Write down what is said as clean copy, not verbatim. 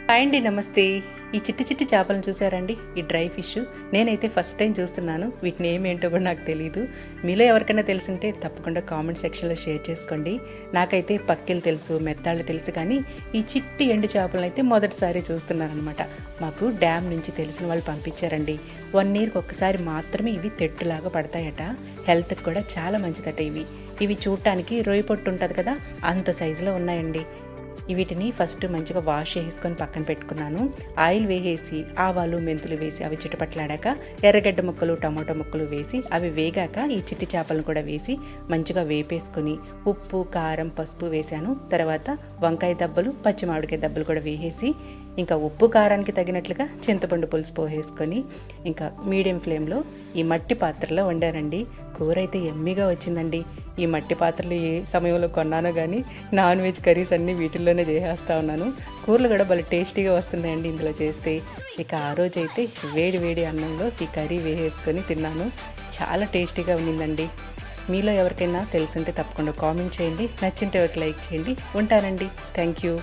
Hi అండి, నమస్తే. ఈ చిట్టి చిట్టి చేపలను చూసారండి? ఈ డ్రై ఫిష్ నేనైతే ఫస్ట్ టైం చూస్తున్నాను. వీటిని ఏమేంటో కూడా నాకు తెలియదు. మీలో ఎవరికైనా తెలుసుంటే తప్పకుండా కామెంట్ సెక్షన్లో షేర్ చేసుకోండి. నాకైతే పక్కిలు తెలుసు, మెత్తాళ్ళు తెలుసు, కానీ ఈ చిట్టి ఎండు చేపలను అయితే మొదటిసారి చూస్తున్నాను అనమాట. మాకు డ్యామ్ నుంచి తెలిసిన వాళ్ళు పంపించారండి. 1 ఇయర్కి ఒక్కసారి మాత్రమే ఇవి తెట్టులాగా పడతాయట. హెల్త్కి కూడా చాలా మంచిదట. ఇవి చూడటానికి రొయ్య పొట్టు ఉంటుంది కదా, అంత సైజులో ఉన్నాయండి. వీటిని ఫస్ట్ మంచిగా వాష్ చేసుకొని పక్కన పెట్టుకున్నాను. ఆయిల్ వేసేసి ఆవాలు మెంతులు వేసి అవి చిటపట్లాడాక ఎర్రగడ్డ ముక్కలు టమాటో ముక్కలు వేసి అవి వేగాక ఈ చిట్టి చేపలను కూడా వేసి మంచిగా వేపేసుకొని ఉప్పు కారం పసుపు వేసాను. తర్వాత వంకాయ దబ్బలు పచ్చి మామిడికాయ దబ్బలు కూడా వేసేసి ఇంకా ఉప్పు కారానికి తగినట్లుగా చింతపండు పులుసు పోసేసుకొని ఇంకా మీడియం ఫ్లేమ్లో ఈ మట్టి పాత్రలో వండానండి. కూర అయితే ఎమ్మిగా వచ్చిందండి. ఈ మట్టి పాత్రలు ఏ సమయంలో కొన్నానో కానీ నాన్ వెజ్ కర్రీస్ అన్నీ వీటిల్లోనే చేసేస్తూ ఉన్నాను. కూరలు కూడా భలే టేస్టీగా వస్తున్నాయండి ఇందులో చేస్తే. ఇక ఆ రోజైతే వేడి వేడి అన్నంలో ఈ కర్రీ వేసేసుకొని తిన్నాను. చాలా టేస్టీగా ఉండిందండి. మీలో ఎవరికైనా తెలుసుంటే తప్పకుండా కామెంట్ చేయండి. నచ్చింటే ఒక లైక్ చేయండి. ఉంటానండి. Thank you.